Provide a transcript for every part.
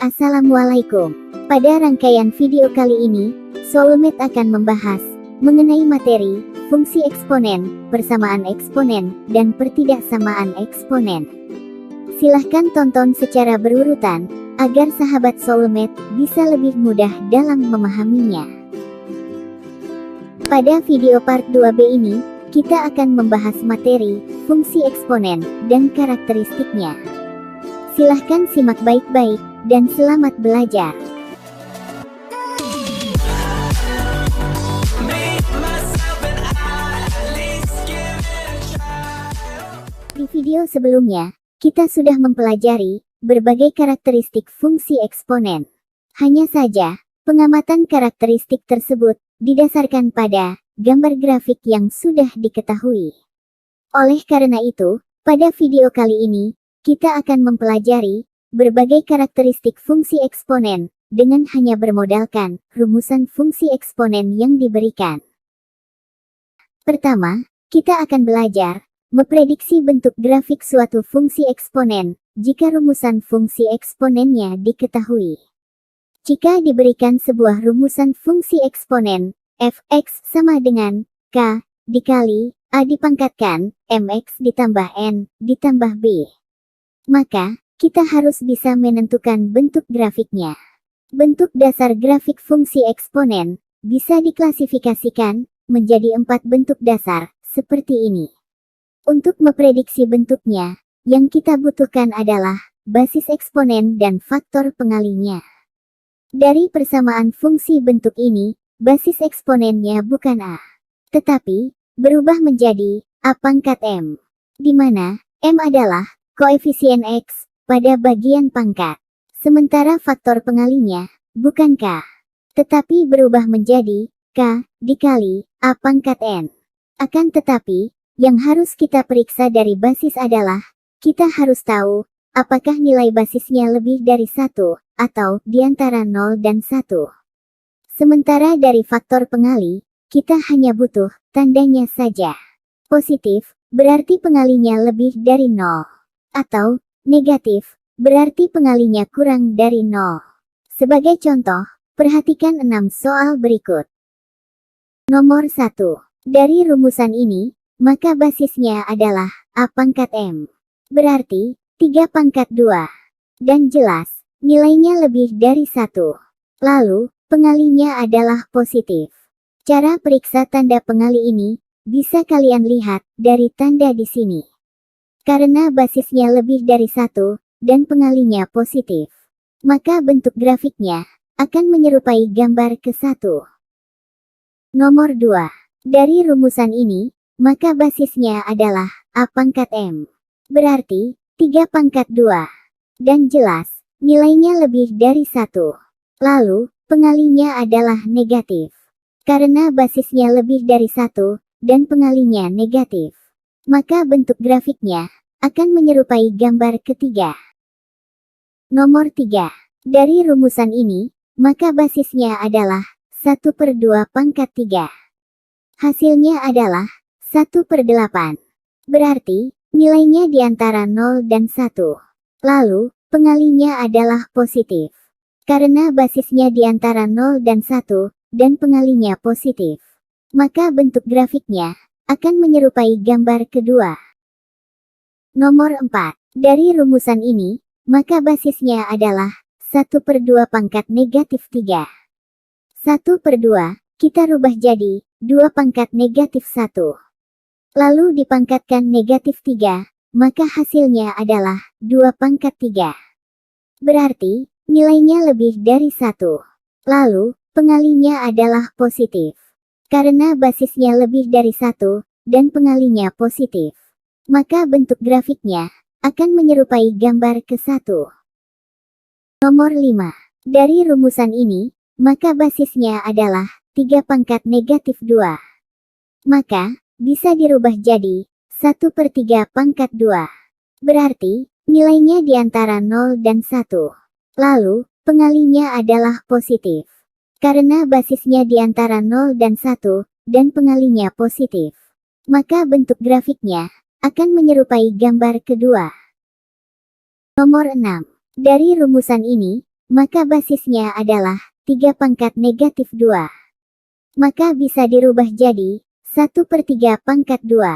Assalamualaikum. Pada rangkaian video kali ini, Soulmate akan membahas mengenai materi, fungsi eksponen, persamaan eksponen, dan pertidaksamaan eksponen. Silahkan tonton secara berurutan, agar sahabat Soulmate bisa lebih mudah dalam memahaminya. Pada video part 2B ini, kita akan membahas materi, fungsi eksponen, dan karakteristiknya. Silahkan simak baik-baik, dan selamat belajar. Di video sebelumnya, kita sudah mempelajari berbagai karakteristik fungsi eksponen. Hanya saja, pengamatan karakteristik tersebut didasarkan pada gambar grafik yang sudah diketahui. Oleh karena itu, pada video kali ini, kita akan mempelajari berbagai karakteristik fungsi eksponen dengan hanya bermodalkan rumusan fungsi eksponen yang diberikan. Pertama, kita akan belajar memprediksi bentuk grafik suatu fungsi eksponen jika rumusan fungsi eksponennya diketahui. Jika diberikan sebuah rumusan fungsi eksponen, f(x) sama dengan k dikali a dipangkatkan mx ditambah n ditambah b. Maka, kita harus bisa menentukan bentuk grafiknya. Bentuk dasar grafik fungsi eksponen bisa diklasifikasikan menjadi 4 bentuk dasar, seperti ini. Untuk memprediksi bentuknya, yang kita butuhkan adalah basis eksponen dan faktor pengalinya. Dari persamaan fungsi bentuk ini, basis eksponennya bukan a, tetapi berubah menjadi a pangkat m, di mana m adalah koefisien x pada bagian pangkat. Sementara faktor pengalinya bukan k, tetapi berubah menjadi k dikali a pangkat n. Akan tetapi, yang harus kita periksa dari basis adalah, kita harus tahu, apakah nilai basisnya lebih dari 1, atau di antara 0 dan 1. Sementara dari faktor pengali, kita hanya butuh tandanya saja. Positif, berarti pengalinya lebih dari 0. Atau, negatif, berarti pengalinya kurang dari 0. Sebagai contoh, perhatikan 6 soal berikut. Nomor 1. Dari rumusan ini, maka basisnya adalah a pangkat m. Berarti, 3 pangkat 2. Dan jelas, nilainya lebih dari 1. Lalu, pengalinya adalah positif. Cara periksa tanda pengali ini, bisa kalian lihat dari tanda di sini. Karena basisnya lebih dari 1, dan pengalinya positif, maka bentuk grafiknya akan menyerupai gambar ke-1. Nomor 2. Dari rumusan ini, maka basisnya adalah a pangkat m. Berarti, 3 pangkat 2. Dan jelas, nilainya lebih dari 1. Lalu, pengalinya adalah negatif. Karena basisnya lebih dari 1, dan pengalinya negatif, maka bentuk grafiknya akan menyerupai gambar ketiga. Nomor 3. Dari rumusan ini, maka basisnya adalah 1/2 pangkat 3. Hasilnya adalah 1/8. Berarti, nilainya di antara 0 dan 1. Lalu, pengalinya adalah positif. Karena basisnya di antara 0 dan 1, dan pengalinya positif, maka bentuk grafiknya akan menyerupai gambar kedua. Nomor 4. Dari rumusan ini, maka basisnya adalah 1/2 pangkat negatif 3. 1/2, kita rubah jadi 2 pangkat negatif 1. Lalu dipangkatkan negatif 3, maka hasilnya adalah 2 pangkat 3. Berarti, nilainya lebih dari 1. Lalu, pengalinya adalah positif. Karena basisnya lebih dari 1, dan pengalinya positif, maka bentuk grafiknya akan menyerupai gambar ke-1. Nomor 5. Dari rumusan ini, maka basisnya adalah 3 pangkat negatif 2. Maka, bisa dirubah jadi 1/3 pangkat 2. Berarti, nilainya di antara 0 dan 1. Lalu, pengalinya adalah positif. Karena basisnya di antara 0 dan 1, dan pengalinya positif, maka bentuk grafiknya akan menyerupai gambar kedua. Nomor 6. Dari rumusan ini, maka basisnya adalah 3 pangkat negatif 2. Maka bisa dirubah jadi 1/3 pangkat 2.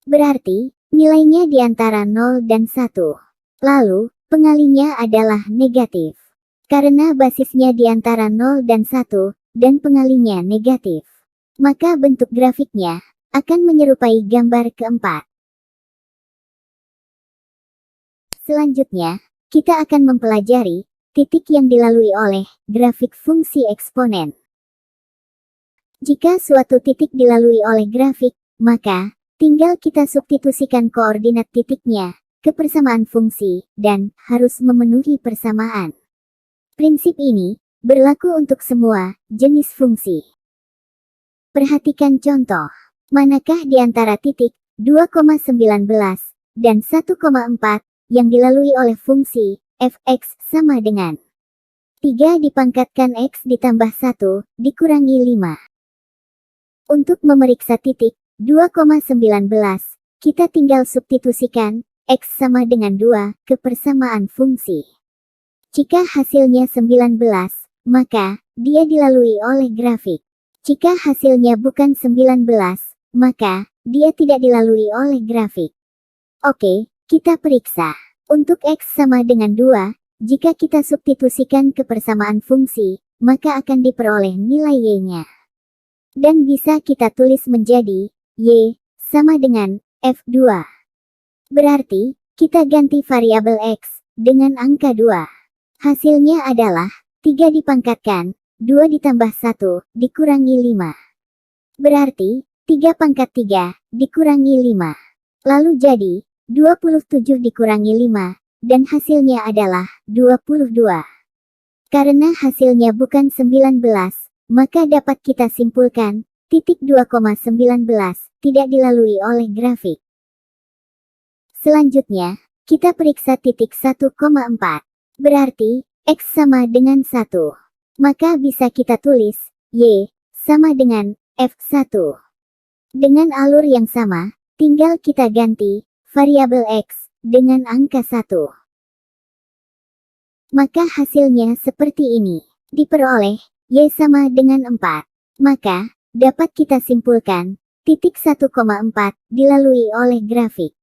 Berarti, nilainya di antara 0 dan 1. Lalu, pengalinya adalah negatif. Karena basisnya di antara 0 dan 1, dan pengalinya negatif, maka bentuk grafiknya akan menyerupai gambar keempat. Selanjutnya, kita akan mempelajari titik yang dilalui oleh grafik fungsi eksponen. Jika suatu titik dilalui oleh grafik, maka tinggal kita substitusikan koordinat titiknya ke persamaan fungsi dan harus memenuhi persamaan. Prinsip ini berlaku untuk semua jenis fungsi. Perhatikan contoh. Manakah di antara titik 2,19 dan 1,4 yang dilalui oleh fungsi f(x) sama dengan 3 dipangkatkan x ditambah 1 dikurangi 5. Untuk memeriksa titik 2,19, kita tinggal substitusikan x sama dengan 2 ke persamaan fungsi. Jika hasilnya 19, maka dia dilalui oleh grafik. Jika hasilnya bukan 19, maka dia tidak dilalui oleh grafik. Oke, kita periksa. Untuk x sama dengan 2, jika kita substitusikan ke persamaan fungsi, maka akan diperoleh nilai y-nya. Dan bisa kita tulis menjadi y sama dengan f2. Berarti, kita ganti variabel x dengan angka 2. Hasilnya adalah 3 dipangkatkan 2 ditambah 1 dikurangi 5. Berarti, 3 pangkat 3 dikurangi 5. Lalu jadi 27 dikurangi 5, dan hasilnya adalah 22. Karena hasilnya bukan 19, maka dapat kita simpulkan, titik 2,19 tidak dilalui oleh grafik. Selanjutnya, kita periksa titik 1,4. Berarti, x sama dengan 1. Maka bisa kita tulis, y sama dengan f1. Dengan alur yang sama, tinggal kita ganti variabel x dengan angka 1. Maka hasilnya seperti ini. Diperoleh y sama dengan 4. Maka, dapat kita simpulkan, titik 1,4 dilalui oleh grafik.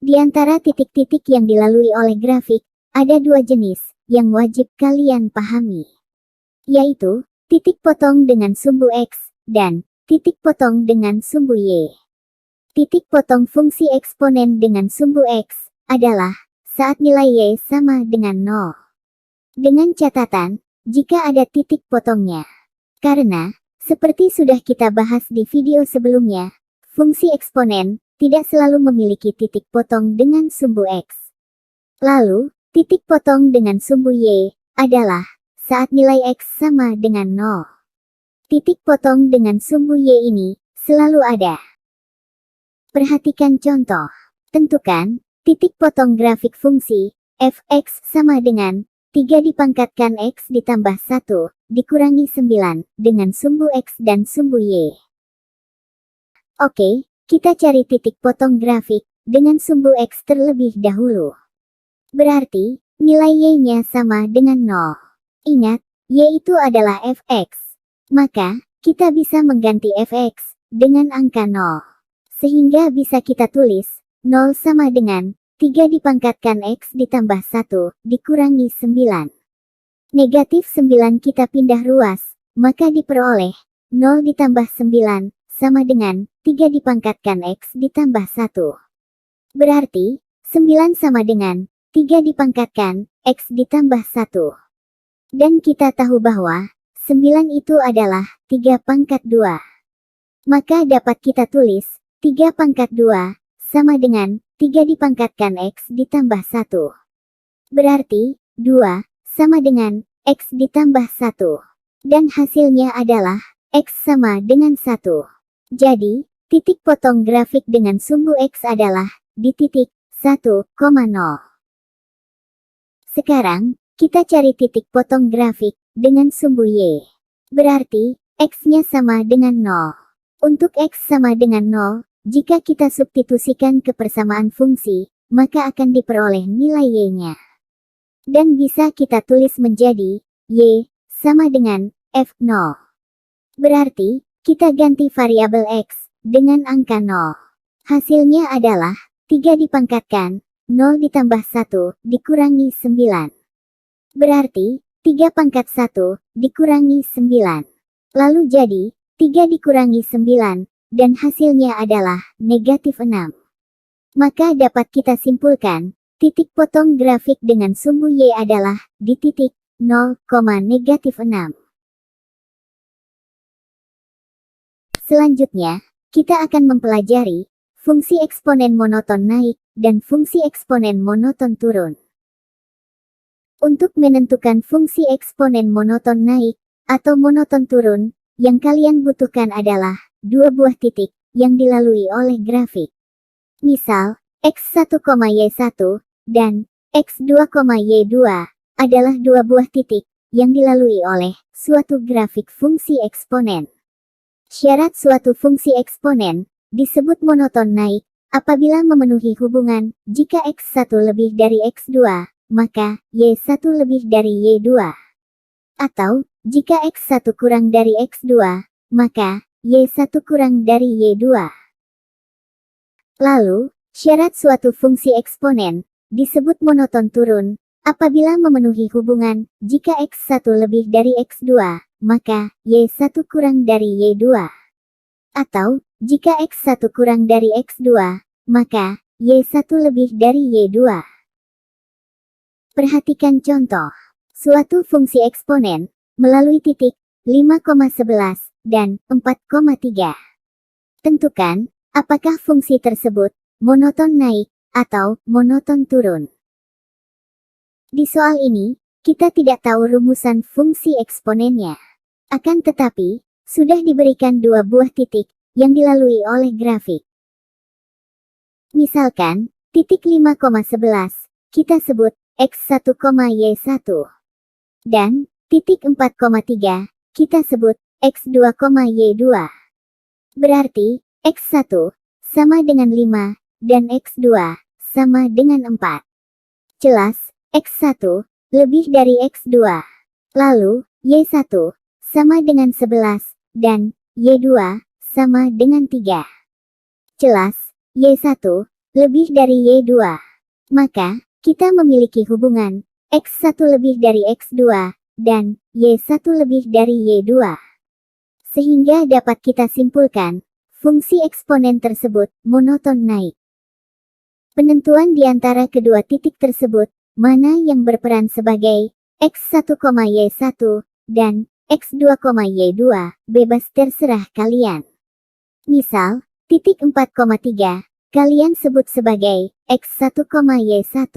Di antara titik-titik yang dilalui oleh grafik, ada 2 jenis yang wajib kalian pahami. Yaitu, titik potong dengan sumbu x, dan titik potong dengan sumbu y. Titik potong fungsi eksponen dengan sumbu x adalah saat nilai y sama dengan 0. Dengan catatan, jika ada titik potongnya. Karena, seperti sudah kita bahas di video sebelumnya, fungsi eksponen tidak selalu memiliki titik potong dengan sumbu x. Lalu, titik potong dengan sumbu y adalah saat nilai x sama dengan 0. Titik potong dengan sumbu y ini selalu ada. Perhatikan contoh. Tentukan titik potong grafik fungsi f(x) sama dengan 3 dipangkatkan x ditambah 1 dikurangi 9 dengan sumbu x dan sumbu y. Oke, kita cari titik potong grafik dengan sumbu x terlebih dahulu. Berarti, nilai y-nya sama dengan 0. Ingat, y itu adalah f(x). Maka, kita bisa mengganti f(x) dengan angka 0. Sehingga bisa kita tulis, 0 sama dengan 3 dipangkatkan x ditambah 1 dikurangi 9. Negatif 9 kita pindah ruas, maka diperoleh 0 ditambah 9 sama dengan 3 dipangkatkan x ditambah 1. Berarti, 9 sama dengan 3 dipangkatkan x ditambah 1. Dan kita tahu bahwa 9 itu adalah 3 pangkat 2. Maka dapat kita tulis 3 pangkat 2 sama dengan 3 dipangkatkan x ditambah 1. Berarti, 2 sama dengan x ditambah 1. Dan hasilnya adalah x sama dengan 1. Jadi, titik potong grafik dengan sumbu x adalah di titik 1,0. Sekarang, kita cari titik potong grafik dengan sumbu y. Berarti, x-nya sama dengan 0. Untuk x sama dengan 0, jika kita substitusikan ke persamaan fungsi, maka akan diperoleh nilai y-nya. Dan bisa kita tulis menjadi Y sama dengan F0. Berarti, kita ganti variabel X dengan angka 0. Hasilnya adalah 3 dipangkatkan 0 ditambah 1 dikurangi 9. Berarti, 3 pangkat 1 dikurangi 9. Lalu jadi, 3 dikurangi 9, dan hasilnya adalah negatif 6. Maka dapat kita simpulkan, titik potong grafik dengan sumbu Y adalah di titik 0, negatif 6. Selanjutnya, kita akan mempelajari fungsi eksponen monoton naik dan fungsi eksponen monoton turun. Untuk menentukan fungsi eksponen monoton naik atau monoton turun, yang kalian butuhkan adalah dua buah titik yang dilalui oleh grafik. Misal, X1, Y1 dan X2, Y2 adalah dua buah titik yang dilalui oleh suatu grafik fungsi eksponen. Syarat suatu fungsi eksponen disebut monoton naik apabila memenuhi hubungan jika X1 lebih dari X2, maka Y1 lebih dari Y2. Atau, jika X1 kurang dari X2, maka Y1 kurang dari Y2. Lalu, syarat suatu fungsi eksponen disebut monoton turun apabila memenuhi hubungan jika X1 lebih dari X2, maka Y1 kurang dari Y2. Atau, jika X1 kurang dari X2, maka Y1 lebih dari Y2. Perhatikan contoh. Suatu fungsi eksponen melalui titik 5,11 dan 4,3. Tentukan, apakah fungsi tersebut monoton naik atau monoton turun. Di soal ini, kita tidak tahu rumusan fungsi eksponennya. Akan tetapi, sudah diberikan dua buah titik yang dilalui oleh grafik. Misalkan, titik 5,11, kita sebut X1, Y1. Dan, titik 4,3, kita sebut X2, Y2. Berarti, X1 sama dengan 5, dan X2 sama dengan 4. Jelas, X1 lebih dari X2. Lalu, Y1 sama dengan 11, dan Y2 sama dengan 3. Jelas, Y1 lebih dari Y2. Maka, kita memiliki hubungan X1 lebih dari X2, dan Y1 lebih dari Y2. Sehingga dapat kita simpulkan, fungsi eksponen tersebut monoton naik. Penentuan di antara kedua titik tersebut, mana yang berperan sebagai X1, Y1, dan X2, Y2, bebas terserah kalian. Misal, titik 4,3, kalian sebut sebagai X1, Y1.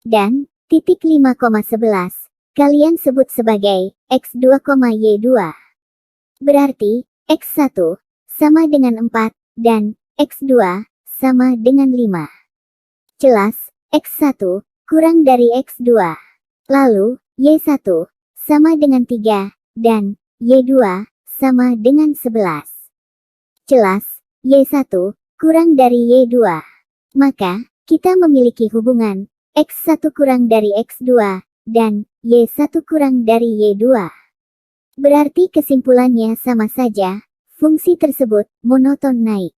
Dan, titik 5,11, kalian sebut sebagai X2, Y2. Berarti, X1 sama dengan 4, dan X2 sama dengan 5. Jelas, X1 kurang dari X2. Lalu, Y1 sama dengan 3, dan Y2 sama dengan 11. Jelas, Y1 kurang dari Y2. Maka, kita memiliki hubungan X1 kurang dari X2, dan Y1 kurang dari Y2. Berarti kesimpulannya sama saja, fungsi tersebut monoton naik.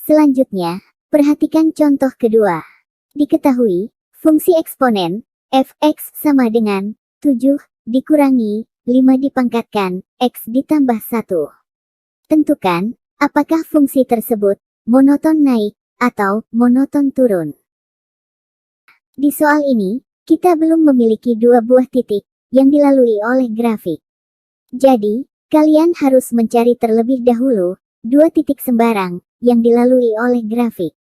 Selanjutnya, perhatikan contoh kedua. Diketahui, fungsi eksponen f(x) sama dengan 7 dikurangi 5 dipangkatkan x ditambah 1. Tentukan, apakah fungsi tersebut monoton naik atau monoton turun. Di soal ini, kita belum memiliki dua buah titik yang dilalui oleh grafik. Jadi, kalian harus mencari terlebih dahulu dua titik sembarang yang dilalui oleh grafik.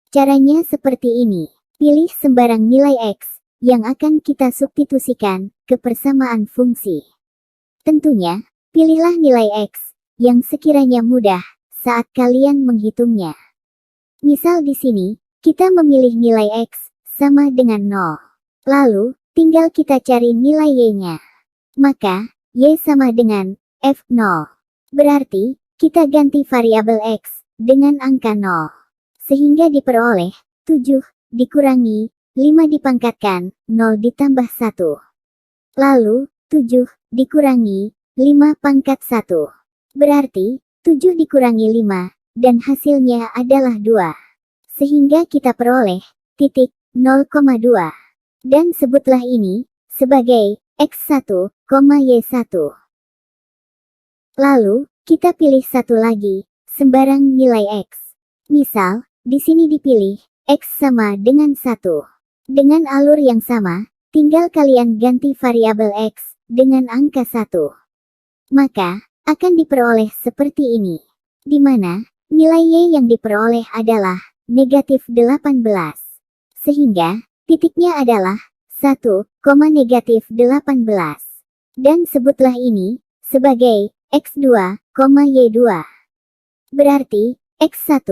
Caranya seperti ini. Pilih sembarang nilai X yang akan kita substitusikan ke persamaan fungsi. Tentunya, pilihlah nilai X yang sekiranya mudah saat kalian menghitungnya. Misal di sini, kita memilih nilai X sama dengan 0. Lalu, tinggal kita cari nilai Y-nya. Maka, Y sama dengan F0. Berarti, kita ganti variabel X dengan angka 0. Sehingga diperoleh 7 dikurangi 5 dipangkatkan 0 ditambah 1. Lalu, 7 dikurangi 5 pangkat 1. Berarti, 7 dikurangi 5, dan hasilnya adalah 2. Sehingga kita peroleh titik 0,2. Dan sebutlah ini sebagai X1, Y1. Lalu, kita pilih satu lagi, sembarang nilai X. Misal, di sini dipilih X sama dengan 1. Dengan alur yang sama, tinggal kalian ganti variabel X dengan angka 1. Maka, akan diperoleh seperti ini. Di mana, nilai Y yang diperoleh adalah negatif 18. Sehingga, titiknya adalah 1, negatif 18. Dan sebutlah ini sebagai X2, Y2. Berarti, X1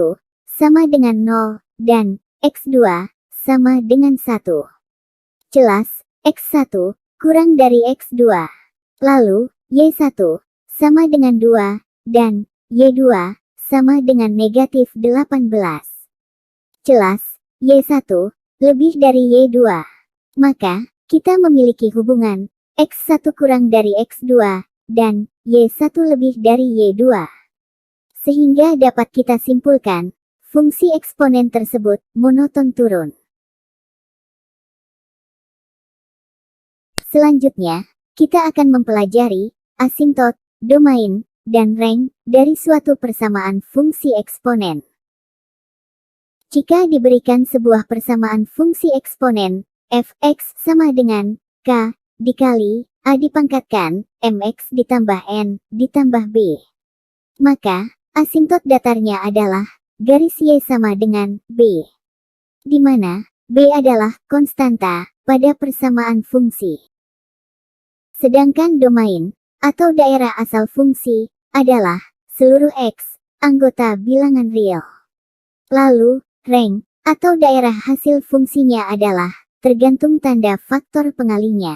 sama dengan 0, dan X2 sama dengan 1. Jelas, X1 kurang dari X2. Lalu, Y1 sama dengan 2, dan Y2 sama dengan negatif 18. Jelas, Y1 lebih dari Y2. Maka, kita memiliki hubungan X1 kurang dari X2, dan Y1 lebih dari Y2. Sehingga dapat kita simpulkan, fungsi eksponen tersebut monoton turun. Selanjutnya, kita akan mempelajari asimtot, domain, dan range dari suatu persamaan fungsi eksponen. Jika diberikan sebuah persamaan fungsi eksponen, f(x) sama dengan k dikali a dipangkatkan mx ditambah n ditambah b, maka asimtot datarnya adalah garis y sama dengan b, di mana b adalah konstanta pada persamaan fungsi. Sedangkan domain, atau daerah asal fungsi, adalah seluruh X, anggota bilangan real. Lalu, range, atau daerah hasil fungsinya adalah tergantung tanda faktor pengalinya.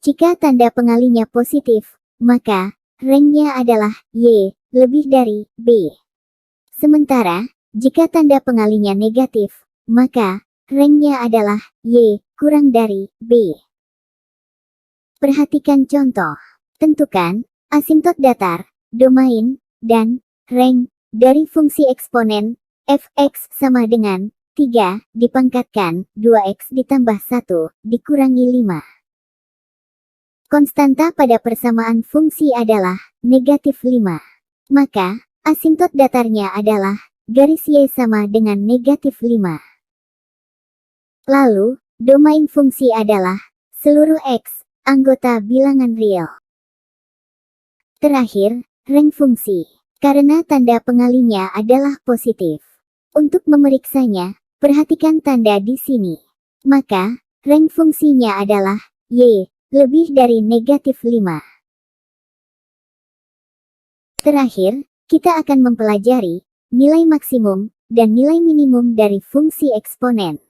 Jika tanda pengalinya positif, maka range-nya adalah Y lebih dari B. Sementara, jika tanda pengalinya negatif, maka range-nya adalah Y kurang dari B. Perhatikan contoh. Tentukan asimtot datar, domain, dan range dari fungsi eksponen f(x) sama dengan 3 dipangkatkan 2x ditambah 1 dikurangi 5. Konstanta pada persamaan fungsi adalah negatif 5. Maka, asimtot datarnya adalah garis y sama dengan negatif 5. Lalu, domain fungsi adalah seluruh X, anggota bilangan real. Terakhir, range fungsi. Karena tanda pengalinya adalah positif. Untuk memeriksanya, perhatikan tanda di sini. Maka, range fungsinya adalah Y lebih dari negatif 5. Terakhir, kita akan mempelajari nilai maksimum dan nilai minimum dari fungsi eksponen.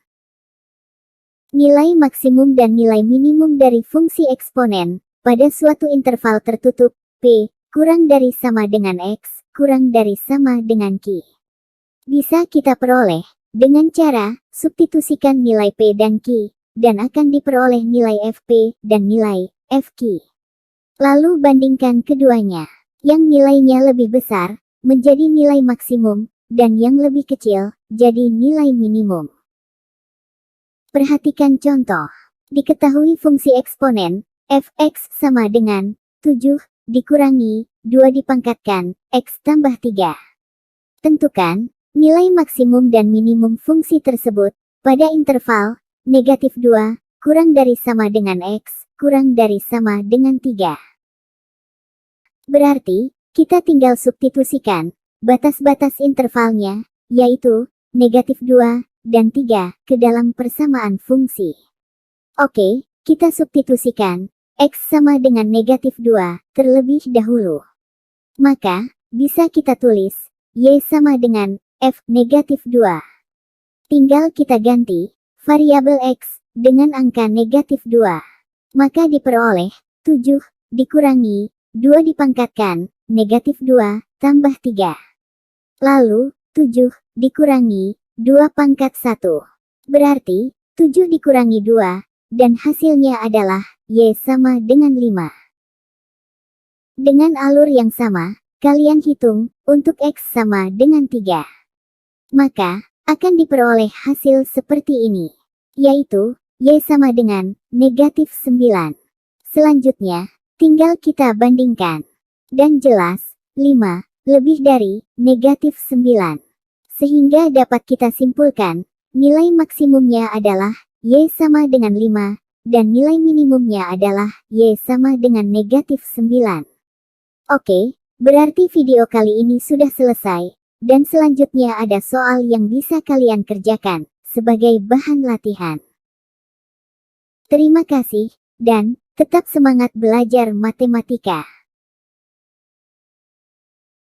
Nilai maksimum dan nilai minimum dari fungsi eksponen pada suatu interval tertutup P kurang dari sama dengan X kurang dari sama dengan Q. Bisa kita peroleh dengan cara substitusikan nilai P dan Q, dan akan diperoleh nilai Fp dan nilai Fq. Lalu bandingkan keduanya. Yang nilainya lebih besar menjadi nilai maksimum, dan yang lebih kecil jadi nilai minimum. Perhatikan contoh. Diketahui fungsi eksponen f(x) sama dengan 7 dikurangi 2 dipangkatkan x tambah 3. Tentukan nilai maksimum dan minimum fungsi tersebut pada interval negatif 2 kurang dari sama dengan x kurang dari sama dengan 3. Berarti, kita tinggal substitusikan batas-batas intervalnya, yaitu negatif 2 dan 3 ke dalam persamaan fungsi. Oke, kita substitusikan X sama dengan negatif 2 terlebih dahulu. Maka, bisa kita tulis Y sama dengan F negatif 2. Tinggal kita ganti variabel X dengan angka negatif 2. Maka diperoleh 7 dikurangi 2 dipangkatkan negatif 2 tambah 3. Lalu, 7 dikurangi 2 pangkat 1. Berarti, 7 dikurangi 2, dan hasilnya adalah Y sama dengan 5. Dengan alur yang sama, kalian hitung, untuk X sama dengan 3. Maka, akan diperoleh hasil seperti ini, yaitu, Y sama dengan negatif 9. Selanjutnya, tinggal kita bandingkan. Dan jelas, 5 lebih dari negatif 9. Sehingga dapat kita simpulkan, nilai maksimumnya adalah Y sama dengan 5, dan nilai minimumnya adalah Y sama dengan negatif 9. Oke, berarti video kali ini sudah selesai, dan selanjutnya ada soal yang bisa kalian kerjakan, sebagai bahan latihan. Terima kasih, dan tetap semangat belajar matematika.